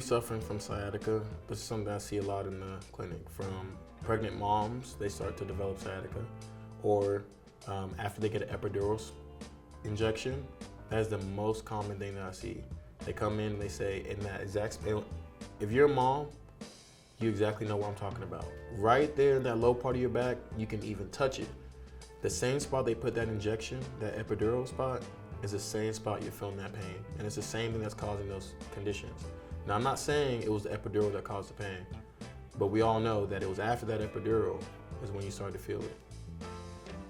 you're suffering from sciatica, this is something I see a lot in the clinic. From pregnant moms, they start to develop sciatica, or after they get an epidural injection. That is the most common thing that I see. They come in and they say, in that exact space, if you're a mom, you exactly know what I'm talking about. Right there in that low part of your back, you can even touch it. The same spot they put that injection, that epidural spot, is the same spot you're feeling that pain. And it's the same thing that's causing those conditions. Now, I'm not saying it was the epidural that caused the pain, but we all know that it was after that epidural is when you started to feel it.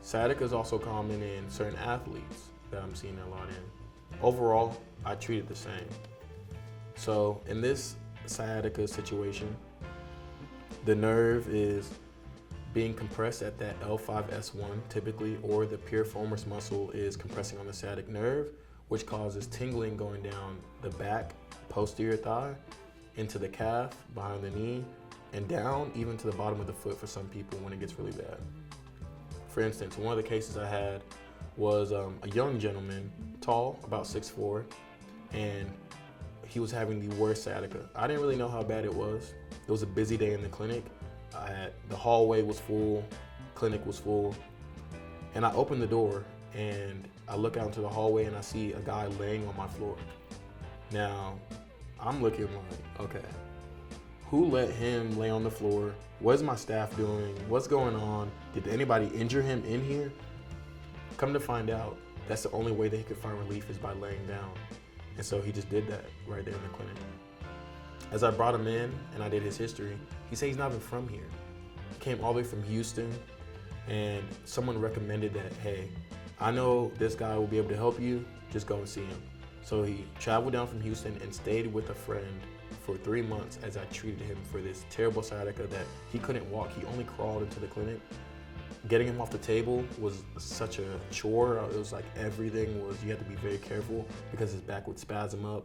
Sciatica is also common in certain athletes that I'm seeing a lot in. Overall, I treat it the same. So in this sciatica situation, the nerve is being compressed at that L5-S1 typically, or the piriformis muscle is compressing on the sciatic nerve, which causes tingling going down the back, posterior thigh, into the calf, behind the knee, and down even to the bottom of the foot for some people when it gets really bad. For instance, one of the cases I had was a young gentleman, tall, about 6'4", and he was having the worst sciatica. I didn't really know how bad it was. It was a busy day in the clinic. The hallway was full, clinic was full, and I opened the door and I look out into the hallway and I see a guy laying on my floor. Now, I'm looking like, okay, who let him lay on the floor? What's my staff doing? What's going on? Did anybody injure him in here? Come to find out, that's the only way that he could find relief is by laying down. And so he just did that right there in the clinic. As I brought him in and I did his history, he said he's not even from here. He came all the way from Houston, and someone recommended that, hey, I know this guy will be able to help you, just go and see him. So he traveled down from Houston and stayed with a friend for 3 months as I treated him for this terrible sciatica that he couldn't walk. He only crawled into the clinic. Getting him off the table was such a chore. It was like everything was, you had to be very careful because his back would spasm up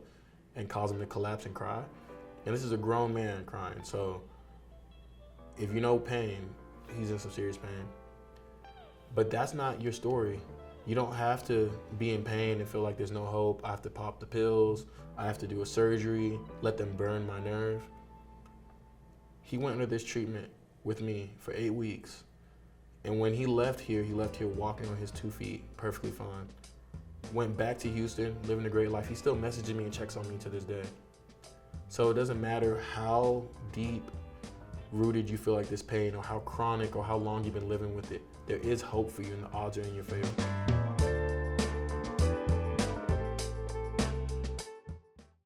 and cause him to collapse and cry. And this is a grown man crying. So if you know pain, he's in some serious pain. But that's not your story. You don't have to be in pain and feel like there's no hope. I have to pop the pills. I have to do a surgery, let them burn my nerve. He went under this treatment with me for 8 weeks. And when he left here walking on his 2 feet, perfectly fine. Went back to Houston, living a great life. He still messages me and checks on me to this day. So it doesn't matter how deep rooted you feel like this pain, or how chronic, or how long you've been living with it. There is hope for you and the odds are in your favor.